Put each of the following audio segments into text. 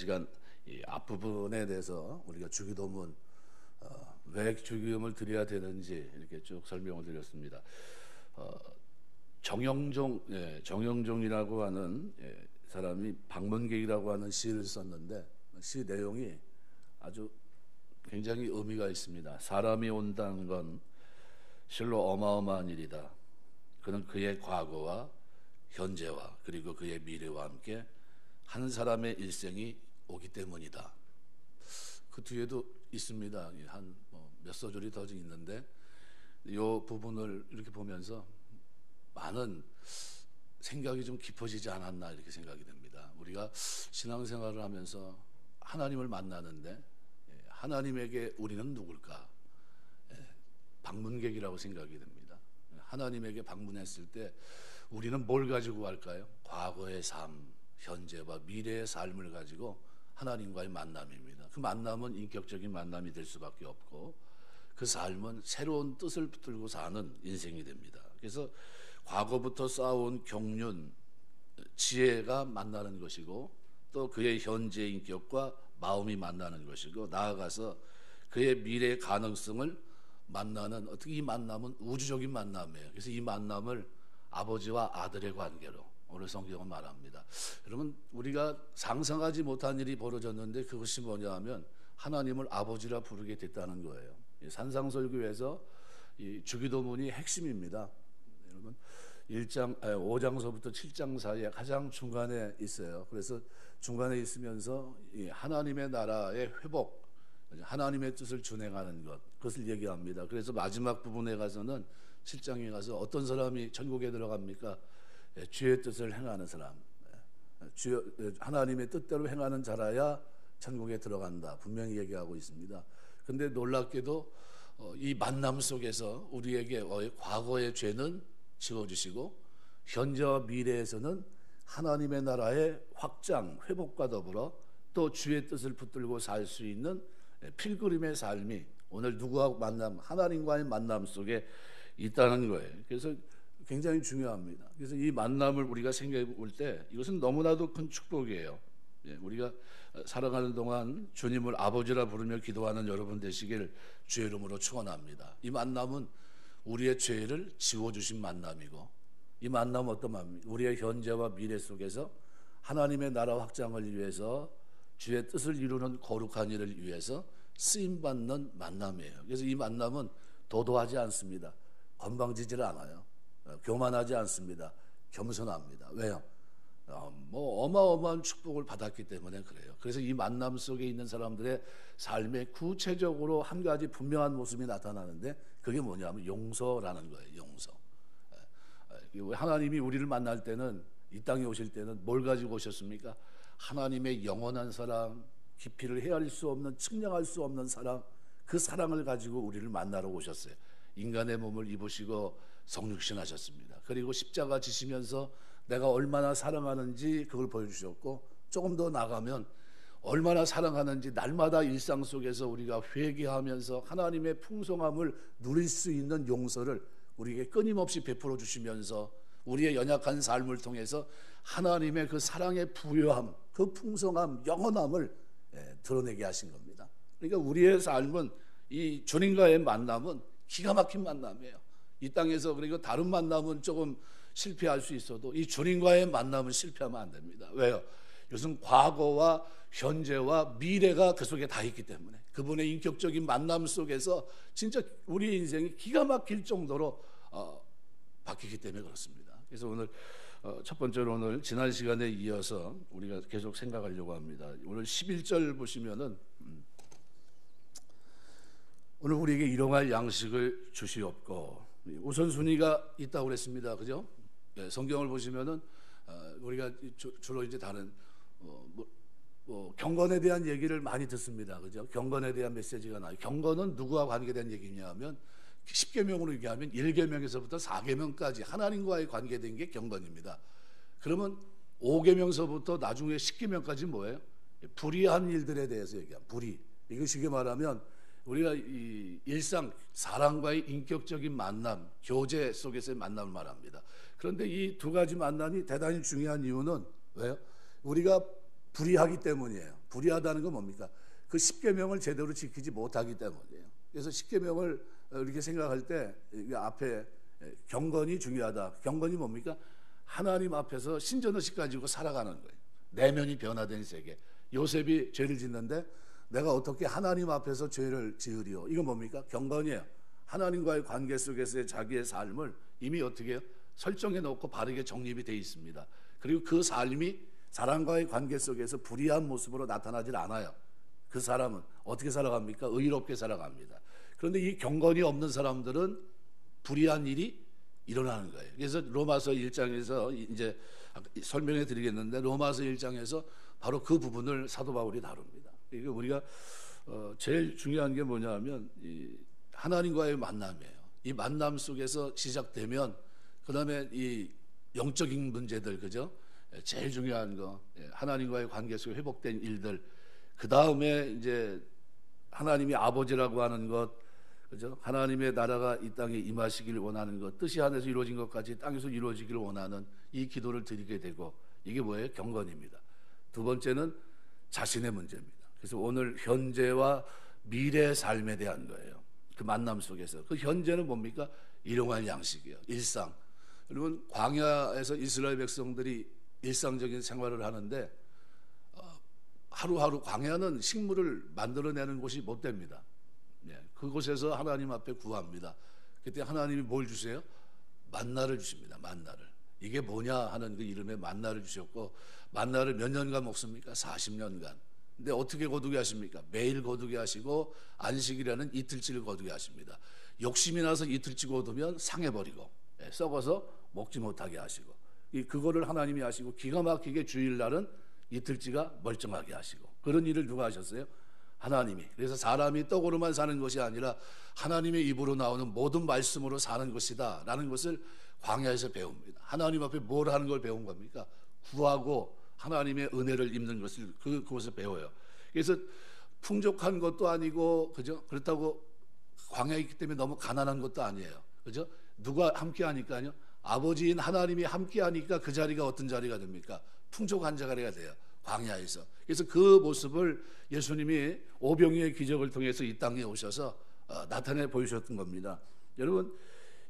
시간 이 앞부분에 대해서 우리가 주기도문 왜 주기도문을 드려야 되는지 이렇게 쭉 설명을 드렸습니다. 정영종이라고 하는 사람이 방문객이라고 하는 시를 썼는데 시 내용이 아주 굉장히 의미가 있습니다. 사람이 온다는 건 실로 어마어마한 일이다. 그는 그의 과거와 현재와 그리고 그의 미래와 함께 한 사람의 일생이 오기 때문이다. 그 뒤에도 있습니다. 한 몇 소절이 더 있는데 이 부분을 이렇게 보면서 많은 생각이 좀 깊어지지 않았나 이렇게 생각이 됩니다. 우리가 신앙생활을 하면서 하나님을 만나는데 하나님에게 우리는 누굴까? 방문객이라고 생각이 됩니다. 하나님에게 방문했을 때 우리는 뭘 가지고 갈까요? 과거의 삶, 현재와 미래의 삶을 가지고 하나님과의 만남입니다. 그 만남은 인격적인 만남이 될 수밖에 없고 그 삶은 새로운 뜻을 붙들고 사는 인생이 됩니다. 그래서 과거부터 쌓아온 경륜, 지혜가 만나는 것이고 또 그의 현재 인격과 마음이 만나는 것이고 나아가서 그의 미래의 가능성을 만나는 어떻게 이 만남은 우주적인 만남이에요. 그래서 이 만남을 아버지와 아들의 관계로 오늘 성경은 말합니다. 여러분 우리가 상상하지 못한 일이 벌어졌는데 그것이 뭐냐 하면 하나님을 아버지라 부르게 됐다는 거예요. 산상설교에서 이 주기도문이 핵심입니다. 여러분 5장서부터 7장 사이에 가장 중간에 있어요. 그래서 중간에 있으면서 이 하나님의 나라의 회복, 하나님의 뜻을 준행하는 것, 그것을 얘기합니다. 그래서 마지막 부분에 가서는 7장에 가서 어떤 사람이 천국에 들어갑니까? 주의 뜻을 행하는 사람, 하나님의 뜻대로 행하는 자라야 천국에 들어간다. 분명히 얘기하고 있습니다. 근데 놀랍게도 이 만남 속에서 우리에게 과거의 죄는 지워주시고 현재와 미래에서는 하나님의 나라의 확장, 회복과 더불어 또 주의 뜻을 붙들고 살 수 있는 필그림의 삶이 오늘 누구와 만남, 하나님과의 만남 속에 있다는 거예요. 그래서 굉장히 중요합니다. 그래서 이 만남을 우리가 생각해 볼 때 이것은 너무나도 큰 축복이에요. 우리가 살아가는 동안 주님을 아버지라 부르며 기도하는 여러분 되시길 주의 이름으로 축원합니다. 이 만남은 우리의 죄를 지워주신 만남이고 이 만남은 어떤 만남입니까? 우리의 현재와 미래 속에서 하나님의 나라 확장을 위해서 주의 뜻을 이루는 거룩한 일을 위해서 쓰임받는 만남이에요. 그래서 이 만남은 도도하지 않습니다. 건방지질 않아요. 교만하지 않습니다. 겸손합니다. 왜요? 어마어마한 축복을 받았기 때문에 그래요. 그래서 이 만남 속에 있는 사람들의 삶에 구체적으로 한 가지 분명한 모습이 나타나는데 그게 뭐냐면 용서라는 거예요. 용서. 하나님이 우리를 만날 때는 이 땅에 오실 때는 뭘 가지고 오셨습니까? 하나님의 영원한 사랑, 깊이를 헤아릴 수 없는, 측량할 수 없는 사랑, 그 사랑을 가지고 우리를 만나러 오셨어요. 인간의 몸을 입으시고 성육신하셨습니다. 그리고 십자가 지시면서 내가 얼마나 사랑하는지 그걸 보여주셨고 조금 더 나가면 얼마나 사랑하는지 날마다 일상 속에서 우리가 회개하면서 하나님의 풍성함을 누릴 수 있는 용서를 우리에게 끊임없이 베풀어 주시면서 우리의 연약한 삶을 통해서 하나님의 그 사랑의 부요함, 그 풍성함, 영원함을 드러내게 하신 겁니다. 그러니까 우리의 삶은 이 주님과의 만남은 기가 막힌 만남이에요. 이 땅에서 그리고 다른 만남은 조금 실패할 수 있어도 이 주님과의 만남은 실패하면 안 됩니다. 왜요? 이것은 과거와 현재와 미래가 그 속에 다 있기 때문에 그분의 인격적인 만남 속에서 진짜 우리 인생이 기가 막힐 정도로 바뀌기 때문에 그렇습니다. 그래서 오늘 첫 번째로 오늘 지난 시간에 이어서 우리가 계속 생각하려고 합니다. 오늘 11절 보시면은 오늘 우리에게 일용할 양식을 주시옵고 우선순위가 있다고 그랬습니다. 그죠? 성경을 보시면은 우리가 주로 이제 다른 경건에 대한 얘기를 많이 듣습니다. 그죠? 경건에 대한 메시지가 나요. 경건은 누구와 관계된 얘기냐면 10계명으로 얘기하면 1계명에서부터 4계명까지 하나님과의 관계된 게 경건입니다. 그러면 5계명서부터 나중에 10계명까지 뭐예요? 불의한 일들에 대해서 얘기합니다. 불의. 이거 쉽게 말하면 우리가 이 일상 사람과의 인격적인 만남, 교제 속에서의 만남을 말합니다. 그런데 이 두 가지 만남이 대단히 중요한 이유는 왜요? 우리가 불의하기 때문이에요. 불의하다는 건 뭡니까? 그 십계명을 제대로 지키지 못하기 때문이에요. 그래서 십계명을 이렇게 생각할 때 앞에 경건이 중요하다. 경건이 뭡니까? 하나님 앞에서 신전의식 가지고 살아가는 거예요. 내면이 변화된 세계. 요셉이 죄를 짓는데 내가 어떻게 하나님 앞에서 죄를 지으리요? 이건 뭡니까? 경건이에요. 하나님과의 관계 속에서의 자기의 삶을 이미 어떻게 해요? 설정해 놓고 바르게 정립이 되어 있습니다. 그리고 그 삶이 사람과의 관계 속에서 불의한 모습으로 나타나질 않아요. 그 사람은 어떻게 살아갑니까? 의롭게 살아갑니다. 그런데 이 경건이 없는 사람들은 불의한 일이 일어나는 거예요. 그래서 로마서 1장에서 이제 설명해 드리겠는데 로마서 1장에서 바로 그 부분을 사도 바울이 다룹니다. 이게 우리가 제일 중요한 게 뭐냐면 이 하나님과의 만남이에요. 이 만남 속에서 시작되면 그다음에 이 영적인 문제들, 그죠? 제일 중요한 거 하나님과의 관계 속에 회복된 일들, 그 다음에 이제 하나님이 아버지라고 하는 것, 그죠? 하나님의 나라가 이 땅에 임하시기를 원하는 것, 뜻이 하늘에서 이루어진 것까지 땅에서 이루어지기를 원하는 이 기도를 드리게 되고, 이게 뭐예요? 경건입니다. 두 번째는 자신의 문제입니다. 그래서 오늘 현재와 미래의 삶에 대한 거예요. 그 만남 속에서 그 현재는 뭡니까? 일용할 양식이에요. 일상. 여러분, 광야에서 이스라엘 백성들이 일상적인 생활을 하는데 하루하루 광야는 식물을 만들어내는 곳이 못 됩니다. 그곳에서 하나님 앞에 구합니다. 그때 하나님이 뭘 주세요? 만나를 주십니다. 만나를. 이게 뭐냐 하는 그 이름의 만나를 주셨고, 만나를 몇 년간 먹습니까? 40년간. 근데 어떻게 거두게 하십니까? 매일 거두게 하시고 안식이라는 이틀치를 거두게 하십니다. 욕심이 나서 이틀치 거두면 상해버리고 썩어서 먹지 못하게 하시고, 그거를 하나님이 하시고, 기가 막히게 주일날은 이틀치가 멀쩡하게 하시고, 그런 일을 누가 하셨어요? 하나님이. 그래서 사람이 떡으로만 사는 것이 아니라 하나님의 입으로 나오는 모든 말씀으로 사는 것이다 라는 것을 광야에서 배웁니다. 하나님 앞에 뭘 하는 걸 배운 겁니까? 구하고 하나님의 은혜를 입는 것을 그것을 배워요. 그래서 풍족한 것도 아니고, 그죠? 그렇다고 광야에 있기 때문에 너무 가난한 것도 아니에요. 그죠? 누가 함께 하니까요? 아버지인 하나님이 함께 하니까 그 자리가 어떤 자리가 됩니까? 풍족한 자리가 돼요. 광야에서. 그래서 그 모습을 예수님이 오병이의 기적을 통해서 이 땅에 오셔서 나타내 보이셨던 겁니다. 여러분,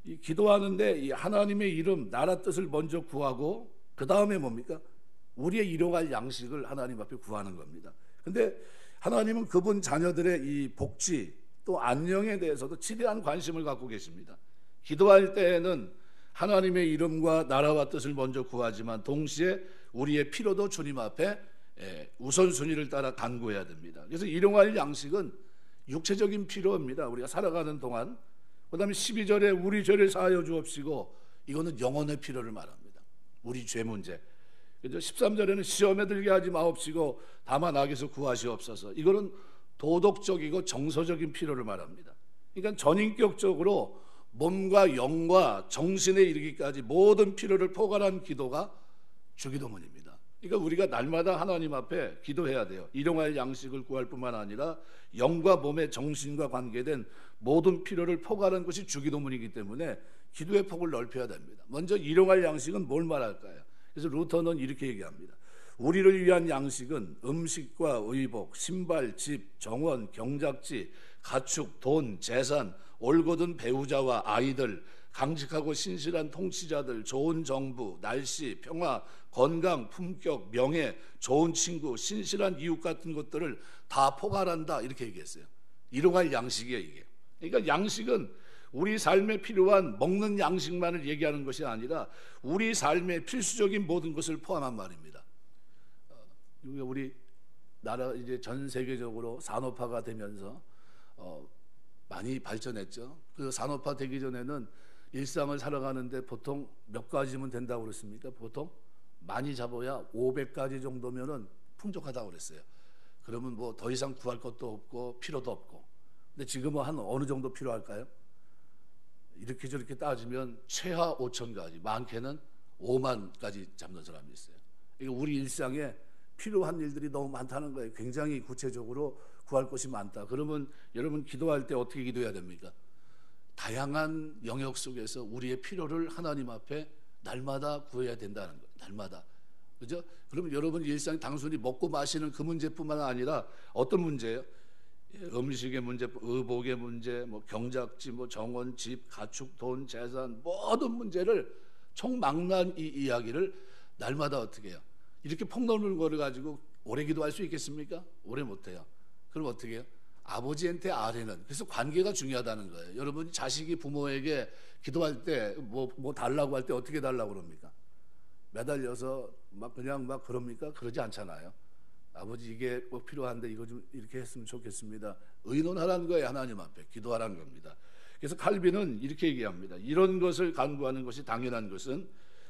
이 기도하는데 이 하나님의 이름, 나라 뜻을 먼저 구하고 그 다음에 뭡니까? 우리의 일용할 양식을 하나님 앞에 구하는 겁니다. 근데 하나님은 그분 자녀들의 이 복지 또 안녕에 대해서도 지대한 관심을 갖고 계십니다. 기도할 때에는 하나님의 이름과 나라와 뜻을 먼저 구하지만 동시에 우리의 필요도 주님 앞에 우선순위를 따라 간구해야 됩니다. 그래서 일용할 양식은 육체적인 필요입니다. 우리가 살아가는 동안. 그 다음에 12절에 우리 죄를 사하여 주옵시고, 이거는 영혼의 필요를 말합니다. 우리 죄 문제. 13절에는 시험에 들게 하지 마옵시고 다만 악에서 구하시옵소서. 이거는 도덕적이고 정서적인 필요를 말합니다. 그러니까 전인격적으로 몸과 영과 정신에 이르기까지 모든 필요를 포괄한 기도가 주기도문입니다. 그러니까 우리가 날마다 하나님 앞에 기도해야 돼요. 일용할 양식을 구할 뿐만 아니라 영과 몸의 정신과 관계된 모든 필요를 포괄한 것이 주기도문이기 때문에 기도의 폭을 넓혀야 됩니다. 먼저 일용할 양식은 뭘 말할까요? 그래서 루터는 이렇게 얘기합니다. 우리를 위한 양식은 음식과 의복, 신발, 집, 정원, 경작지, 가축, 돈, 재산, 올곧은 배우자와 아이들, 강직하고 신실한 통치자들, 좋은 정부, 날씨, 평화, 건강, 품격, 명예, 좋은 친구, 신실한 이웃 같은 것들을 다 포괄한다, 이렇게 얘기했어요. 일용할 양식이에요, 이게. 그러니까 양식은 우리 삶에 필요한 먹는 양식만을 얘기하는 것이 아니라 우리 삶의 필수적인 모든 것을 포함한 말입니다. 우리 나라 이제 전 세계적으로 산업화가 되면서 많이 발전했죠. 그 산업화 되기 전에는 일상을 살아가는데 보통 몇 가지면 된다고 그랬습니까? 보통 많이 잡아야 500가지 정도면은 풍족하다고 그랬어요. 그러면 뭐 더 이상 구할 것도 없고 필요도 없고. 근데 지금은 한 어느 정도 필요할까요? 이렇게 저렇게 따지면 최하 5,000가지, 많게는 5만까지 잡는 사람이 있어요. 그러니까 우리 일상에 필요한 일들이 너무 많다는 거예요. 굉장히 구체적으로 구할 것이 많다. 그러면 여러분 기도할 때 어떻게 기도해야 됩니까? 다양한 영역 속에서 우리의 필요를 하나님 앞에 날마다 구해야 된다는 거예요. 날마다. 그죠? 그러면 여러분 일상 단순히 먹고 마시는 그 문제뿐만 아니라 어떤 문제예요? 음식의 문제, 의복의 문제, 뭐 경작지, 뭐 정원, 집, 가축, 돈, 재산 모든 문제를 총망라한 이 이야기를 날마다 어떻게 해요? 이렇게 폭넓은 거를 가지고 오래 기도할 수 있겠습니까? 오래 못해요. 그럼 어떻게 해요? 아버지한테 아뢰는, 그래서 관계가 중요하다는 거예요. 여러분 자식이 부모에게 기도할 때 뭐 달라고 할 때 어떻게 달라고 그럽니까? 매달려서 막 그냥 막 그럽니까? 그러지 않잖아요. 아버지 이게 꼭 필요한데 이거 좀 이렇게 했으면 좋겠습니다. 의논하라는 거예요. 하나님 앞에 기도하라는 겁니다. 그래서 칼빈은 이렇게 얘기합니다. 이런 것을 간구하는 것이 당연한 것은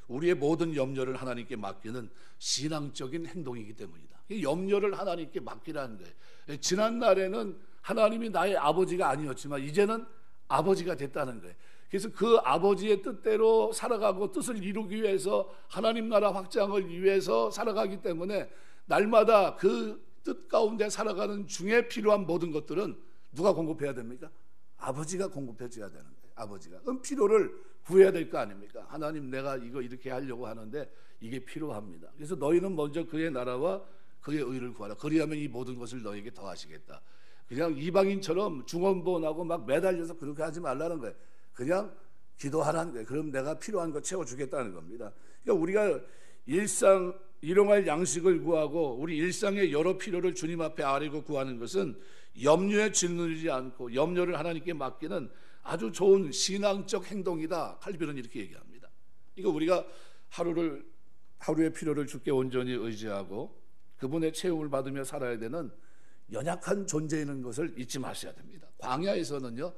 우리의 모든 염려를 하나님께 맡기는 신앙적인 행동이기 때문이다. 이 염려를 하나님께 맡기라는 거예요. 지난 날에는 하나님이 나의 아버지가 아니었지만 이제는 아버지가 됐다는 거예요. 그래서 그 아버지의 뜻대로 살아가고 뜻을 이루기 위해서 하나님 나라 확장을 위해서 살아가기 때문에 날마다 그 뜻 가운데 살아가는 중에 필요한 모든 것들은 누가 공급해야 됩니까? 아버지가 공급해 줘야 되는 거예요. 아버지가. 그럼 필요를 구해야 될 거 아닙니까? 하나님 내가 이거 이렇게 하려고 하는데 이게 필요합니다. 그래서 너희는 먼저 그의 나라와 그의 의를 구하라. 그리하면 이 모든 것을 너에게 더하시겠다. 그냥 이방인처럼 중언부언하고 막 매달려서 그렇게 하지 말라는 거예요. 그냥 기도하라는 거예요. 그럼 내가 필요한 거 채워주겠다는 겁니다. 그러니까 우리가 일용할 양식을 구하고 우리 일상의 여러 필요를 주님 앞에 아뢰고 구하는 것은 염려에 짓누르지 않고 염려를 하나님께 맡기는 아주 좋은 신앙적 행동이다. 칼빈은 이렇게 얘기합니다. 이거 우리가 하루의 필요를 주께 온전히 의지하고 그분의 채움을 받으며 살아야 되는 연약한 존재인 것을 잊지 마셔야 됩니다. 광야에서는요,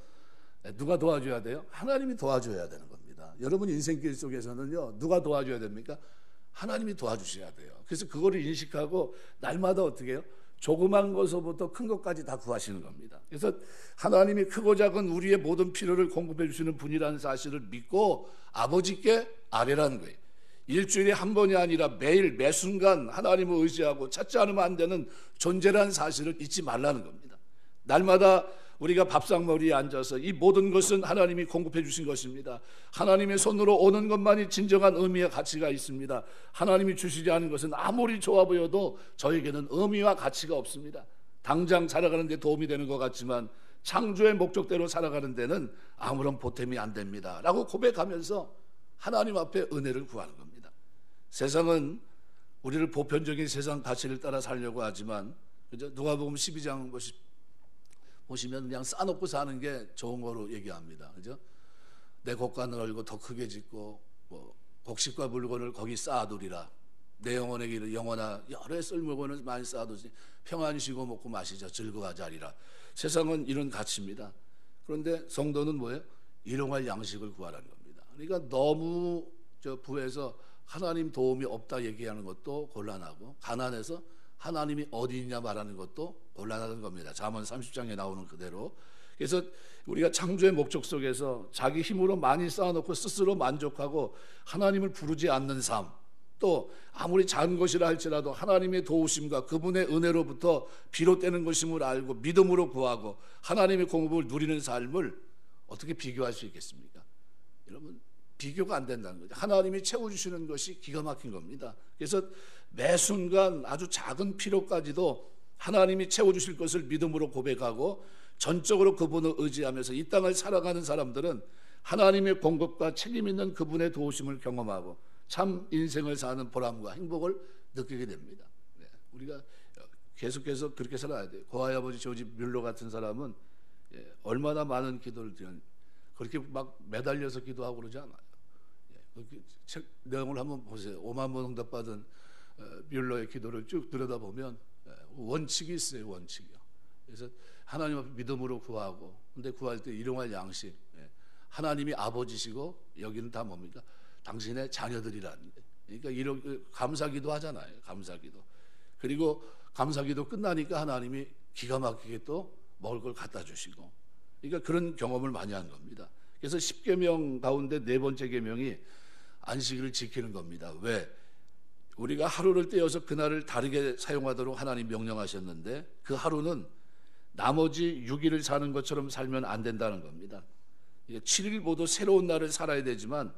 누가 도와줘야 돼요? 하나님이 도와줘야 되는 겁니다. 여러분 인생길 속에서는요, 누가 도와줘야 됩니까? 하나님이 도와주셔야 돼요. 그래서 그거를 인식하고 날마다 어떻게 해요? 조그만 것부터 큰 것까지 다 구하시는 겁니다. 그래서 하나님이 크고 작은 우리의 모든 필요를 공급해 주시는 분이라는 사실을 믿고 아버지께 아뢰라는 거예요. 일주일에 한 번이 아니라 매일 매순간 하나님을 의지하고 찾지 않으면 안 되는 존재라는 사실을 잊지 말라는 겁니다. 날마다 우리가 밥상머리에 앉아서 이 모든 것은 하나님이 공급해 주신 것입니다. 하나님의 손으로 오는 것만이 진정한 의미와 가치가 있습니다. 하나님이 주시지 않은 것은 아무리 좋아 보여도 저에게는 의미와 가치가 없습니다. 당장 살아가는 데 도움이 되는 것 같지만 창조의 목적대로 살아가는 데는 아무런 보탬이 안 됩니다. 라고 고백하면서 하나님 앞에 은혜를 구하는 겁니다. 세상은 우리를 보편적인 세상 가치를 따라 살려고 하지만 누가복음 12장 보시면 그냥 싸놓고 사는 게 좋은 거로 얘기합니다. 그죠? 내 곳과 넓고 더 크게 짓고 곡식과 물건을 거기 쌓아두리라. 내 영혼에게 영혼아 여러 썰 물건을 많이 쌓아두지 평안히 쉬고 먹고 마시자 즐거워하자리라. 세상은 이런 가치입니다. 그런데 성도는 뭐예요? 일용할 양식을 구하라는 겁니다. 그러니까 너무 부해서 하나님 도움이 없다 얘기하는 것도 곤란하고 가난해서 하나님이 어디 있냐 말하는 것도 곤란하는 겁니다. 잠언 30장에 나오는 그대로. 그래서 우리가 창조의 목적 속에서 자기 힘으로 많이 쌓아놓고 스스로 만족하고 하나님을 부르지 않는 삶, 또 아무리 작은 것이라 할지라도 하나님의 도우심과 그분의 은혜로부터 비롯되는 것임을 알고 믿음으로 구하고 하나님의 공급을 누리는 삶을 어떻게 비교할 수 있겠습니까? 여러분 비교가 안 된다는 거죠. 하나님이 채워주시는 것이 기가 막힌 겁니다. 그래서 매 순간 아주 작은 필요까지도 하나님이 채워주실 것을 믿음으로 고백하고 전적으로 그분을 의지하면서 이 땅을 살아가는 사람들은 하나님의 공급과 책임 있는 그분의 도우심을 경험하고 참 인생을 사는 보람과 행복을 느끼게 됩니다. 네, 우리가 계속해서 그렇게 살아야 돼요. 고아의 아버지 조지 뮬러 같은 사람은 얼마나 많은 기도를 드렸는지 그렇게 막 매달려서 기도하고 그러지 않아요. 책 내용을 한번 보세요. 5만 번 응답받은 뮬러의 기도를 쭉 들여다보면 원칙이 있어요. 원칙이요. 그래서 하나님 앞에 믿음으로 구하고 근데 구할 때 일용할 양식 하나님이 아버지시고 여기는 다 뭡니까? 당신의 자녀들이라는 그러니까 이런 감사기도 하잖아요. 감사기도. 그리고 감사기도 끝나니까 하나님이 기가 막히게 또 먹을 걸 갖다 주시고 그러니까 그런 경험을 많이 한 겁니다. 그래서 10계명 가운데 네 번째 계명이 안식일을 지키는 겁니다. 왜? 우리가 하루를 떼어서 그날을 다르게 사용하도록 하나님 명령하셨는데 그 하루는 나머지 6일을 사는 것처럼 살면 안 된다는 겁니다. 7일 모두 새로운 날을 살아야 되지만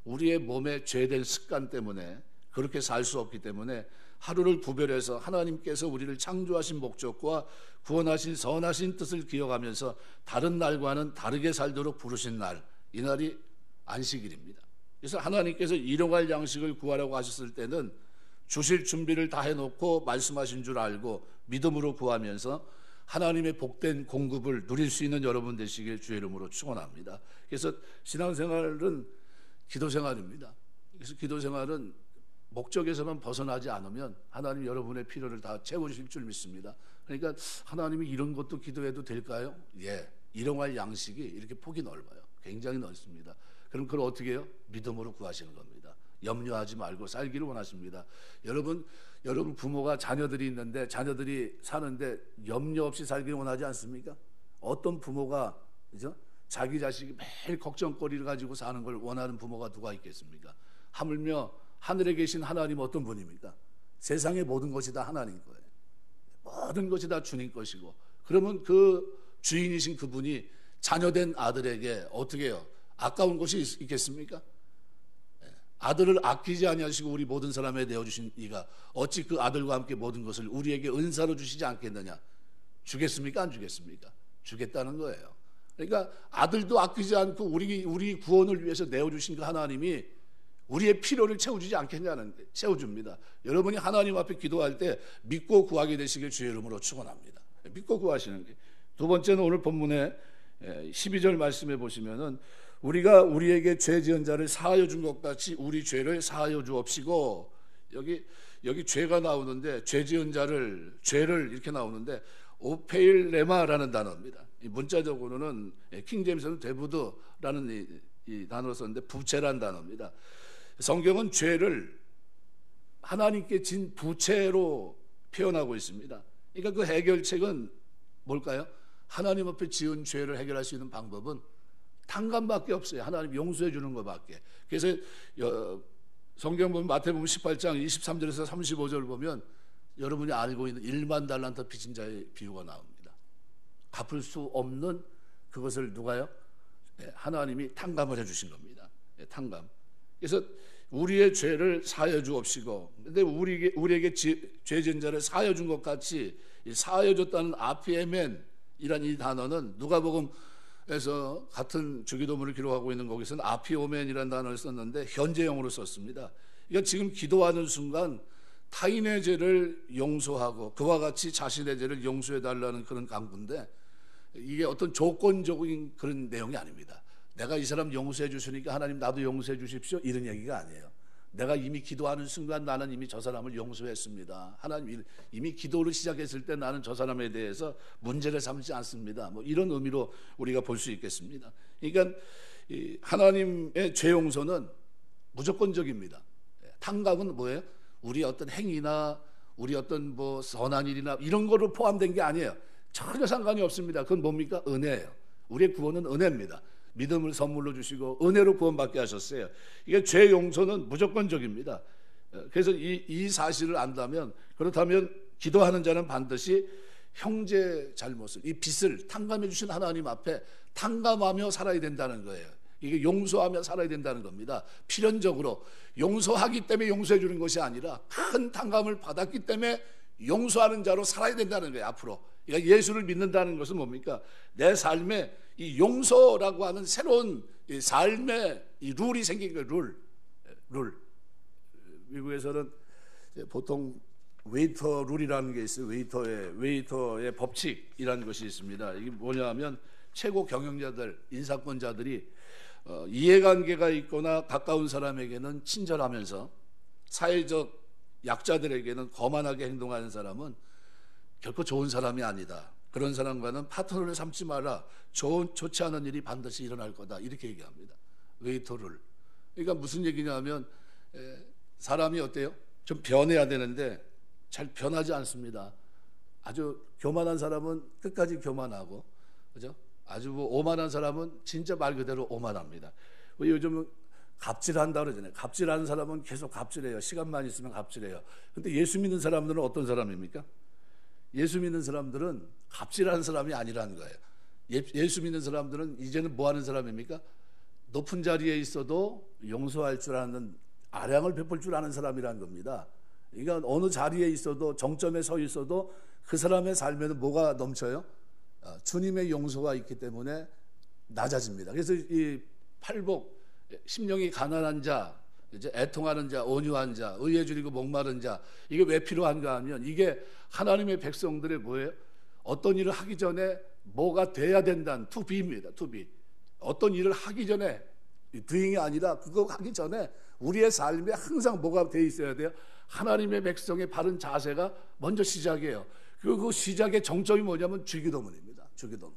우리의 몸의 죄된 습관 때문에 그렇게 살 수 없기 때문에 하루를 구별해서 하나님께서 우리를 창조하신 목적과 구원하신 선하신 뜻을 기억하면서 다른 날과는 다르게 살도록 부르신 날, 이 날이 안식일입니다. 그래서 하나님께서 일용할 양식을 구하라고 하셨을 때는 주실 준비를 다 해놓고 말씀하신 줄 알고 믿음으로 구하면서 하나님의 복된 공급을 누릴 수 있는 여러분 되시길 주의 이름으로 축원합니다. 그래서 신앙생활은 기도생활입니다. 그래서 기도생활은 목적에서만 벗어나지 않으면 하나님 여러분의 필요를 다 채워주실 줄 믿습니다. 그러니까 하나님이 이런 것도 기도해도 될까요? 예, 일용할 양식이 이렇게 폭이 넓어요. 굉장히 넓습니다. 그럼 그걸 어떻게 해요? 믿음으로 구하시는 겁니다. 염려하지 말고 살기를 원하십니다. 여러분 부모가 자녀들이 있는데 자녀들이 사는데 염려 없이 살기를 원하지 않습니까? 어떤 부모가 그죠? 자기 자식이 매일 걱정거리를 가지고 사는 걸 원하는 부모가 누가 있겠습니까? 하물며 하늘에 계신 하나님 어떤 분입니까? 세상의 모든 것이 다 하나님 거예요. 모든 것이 다 주님 것이고, 그러면 그 주인이신 그분이 자녀된 아들에게 어떻게 해요? 아까운 것이 있겠습니까? 아들을 아끼지 아니하시고 우리 모든 사람에 내어주신 이가 어찌 그 아들과 함께 모든 것을 우리에게 은사로 주시지 않겠느냐? 주겠습니까? 안 주겠습니까? 주겠다는 거예요. 그러니까 아들도 아끼지 않고 우리 구원을 위해서 내어주신 그 하나님이 우리의 필요를 채워주지 않겠냐는, 채워줍니다. 여러분이 하나님 앞에 기도할 때 믿고 구하게 되시길 주의 이름으로 축원합니다. 믿고 구하시는 게. 두 번째는 오늘 본문의 12절 말씀해 보시면은 우리가 우리에게 죄 지은 자를 사하여 준 것 같이 우리 죄를 사하여 주옵시고, 여기 죄가 나오는데 죄 지은 자를, 죄를 이렇게 나오는데 오페일레마라는 단어입니다. 이 문자적으로는 킹제임스는 데브드라는 이 단어를 썼는데 부채란 단어입니다. 성경은 죄를 하나님께 진 부채로 표현하고 있습니다. 그러니까 그 해결책은 뭘까요? 하나님 앞에 지은 죄를 해결할 수 있는 방법은 탕감밖에 없어요. 하나님 용서해 주는 것밖에. 그래서 성경 보면 마태복음 18장 23절에서 35절 보면 여러분이 알고 있는 1만 달란트 빚진 자의 비유가 나옵니다. 갚을 수 없는 그것을 누가요? 하나님이 탕감을 해주신 겁니다. 탕감. 그래서 우리의 죄를 사하여 주옵시고, 근데 우리에게 죄 지은 자를 사하여 준 것 같이 사하여 줬다는 아피에멘이란 이 단어는 누가복음에서 같은 주기도문을 기록하고 있는 거기서는 아피오멘이라는 단어를 썼는데 현재형으로 썼습니다. 그러니까 지금 기도하는 순간 타인의 죄를 용서하고 그와 같이 자신의 죄를 용서해 달라는 그런 강구인데, 이게 어떤 조건적인 그런 내용이 아닙니다. 내가 이 사람 용서해 주시니까 하나님 나도 용서해 주십시오, 이런 얘기가 아니에요. 내가 이미 기도하는 순간 나는 이미 저 사람을 용서했습니다. 하나님 이미 기도를 시작했을 때 나는 저 사람에 대해서 문제를 삼지 않습니다. 뭐 이런 의미로 우리가 볼 수 있겠습니다. 그러니까 하나님의 죄 용서는 무조건적입니다. 탕감은 뭐예요? 우리 어떤 행위나 우리 어떤 뭐 선한 일이나 이런 거로 포함된 게 아니에요. 전혀 상관이 없습니다. 그건 뭡니까? 은혜예요. 우리의 구원은 은혜입니다. 믿음을 선물로 주시고 은혜로 구원받게 하셨어요. 이게 죄 용서는 무조건적입니다. 그래서 이 사실을 안다면, 그렇다면 기도하는 자는 반드시 형제 잘못을, 이 빚을 탕감해 주신 하나님 앞에 탕감하며 살아야 된다는 거예요. 이게 용서하며 살아야 된다는 겁니다. 필연적으로 용서하기 때문에 용서해 주는 것이 아니라 큰 탕감을 받았기 때문에 용서하는 자로 살아야 된다는 거예요. 앞으로. 그러니까 예수를 믿는다는 것은 뭡니까? 내 삶에 이 용서라고 하는 새로운 이 삶의 이 룰이 생긴 거예요. 룰. 미국에서는 보통 웨이터 룰이라는 게 있어요. 웨이터의 법칙이라는 것이 있습니다. 이게 뭐냐면 최고 경영자들, 인사권자들이 이해관계가 있거나 가까운 사람에게는 친절하면서 사회적 약자들에게는 거만하게 행동하는 사람은 결코 좋은 사람이 아니다. 그런 사람과는 파트너를 삼지 마라. 좋지 않은 일이 반드시 일어날 거다. 이렇게 얘기합니다. 웨이터를. 그러니까 무슨 얘기냐면 사람이 어때요? 좀 변해야 되는데 잘 변하지 않습니다. 아주 교만한 사람은 끝까지 교만하고, 그죠? 아주 뭐 오만한 사람은 진짜 말 그대로 오만합니다. 요즘은 갑질한다 그러잖아요. 갑질하는 사람은 계속 갑질해요. 시간만 있으면 갑질해요. 근데 예수 믿는 사람들은 어떤 사람입니까? 예수 믿는 사람들은 갑질하는 사람이 아니라는 거예요. 예수 믿는 사람들은 이제는 뭐 하는 사람입니까? 높은 자리에 있어도 용서할 줄 아는 아량을 베풀 줄 아는 사람이라는 겁니다. 그러니까 어느 자리에 있어도, 정점에 서 있어도 그 사람의 삶에는 뭐가 넘쳐요? 주님의 용서가 있기 때문에 낮아집니다. 그래서 이 팔복, 심령이 가난한 자, 이제 애통하는 자, 온유한 자, 의에 줄이고 목마른 자, 이게 왜 필요한가 하면 이게 하나님의 백성들의 뭐예요? 어떤 일을 하기 전에 뭐가 돼야 된다는 to be입니다. to be. 어떤 일을 하기 전에, doing이 아니라 그거 하기 전에 우리의 삶에 항상 뭐가 돼 있어야 돼요? 하나님의 백성의 바른 자세가 먼저 시작이에요. 그리고 그 시작의 정점이 뭐냐면 주기도문입니다. 주기도문.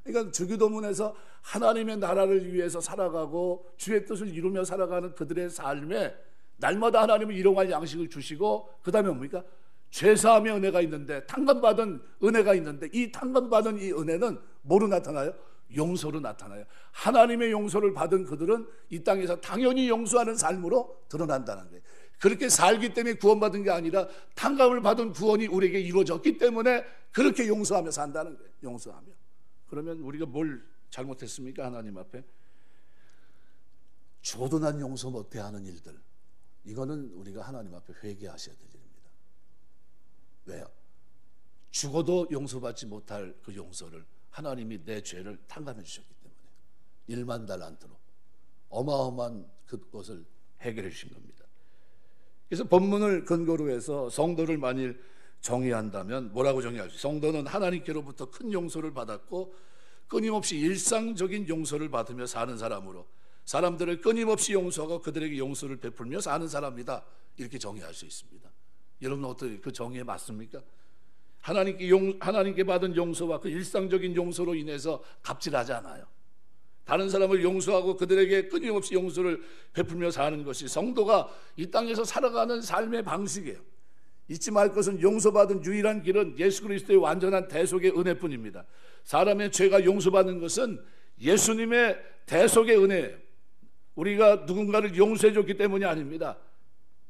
그러니까 주기도문에서 하나님의 나라를 위해서 살아가고 주의 뜻을 이루며 살아가는 그들의 삶에 날마다 하나님은 일용할 양식을 주시고, 그 다음에 뭡니까? 죄사함의 은혜가 있는데, 탕감받은 은혜가 있는데, 이 탕감받은 이 은혜는 뭐로 나타나요? 용서로 나타나요. 하나님의 용서를 받은 그들은 이 땅에서 당연히 용서하는 삶으로 드러난다는 거예요. 그렇게 살기 때문에 구원받은 게 아니라 탕감을 받은 구원이 우리에게 이루어졌기 때문에 그렇게 용서하며 산다는 거예요. 용서하며. 그러면 우리가 뭘 잘못했습니까? 하나님 앞에 조둔한 용서 못해 하는 일들, 이거는 우리가 하나님 앞에 회개하셔야 될 일입니다. 왜요? 죽어도 용서받지 못할 그 용서를 하나님이 내 죄를 탕감해 주셨기 때문에 1만 달란트로 어마어마한 그것을 해결해 주신 겁니다. 그래서 본문을 근거로 해서 성도를 만일 정의한다면 뭐라고 정의할 수 있어요? 성도는 하나님께로부터 큰 용서를 받았고 끊임없이 일상적인 용서를 받으며 사는 사람으로, 사람들을 끊임없이 용서하고 그들에게 용서를 베풀며 사는 사람이다, 이렇게 정의할 수 있습니다. 여러분 어떻게 그 정의에 맞습니까? 하나님께 받은 용서와 그 일상적인 용서로 인해서 갑질하지 않아요. 다른 사람을 용서하고 그들에게 끊임없이 용서를 베풀며 사는 것이 성도가 이 땅에서 살아가는 삶의 방식이에요. 잊지 말 것은 용서받은 유일한 길은 예수 그리스도의 완전한 대속의 은혜뿐입니다. 사람의 죄가 용서받는 것은 예수님의 대속의 은혜예요. 우리가 누군가를 용서해 줬기 때문이 아닙니다.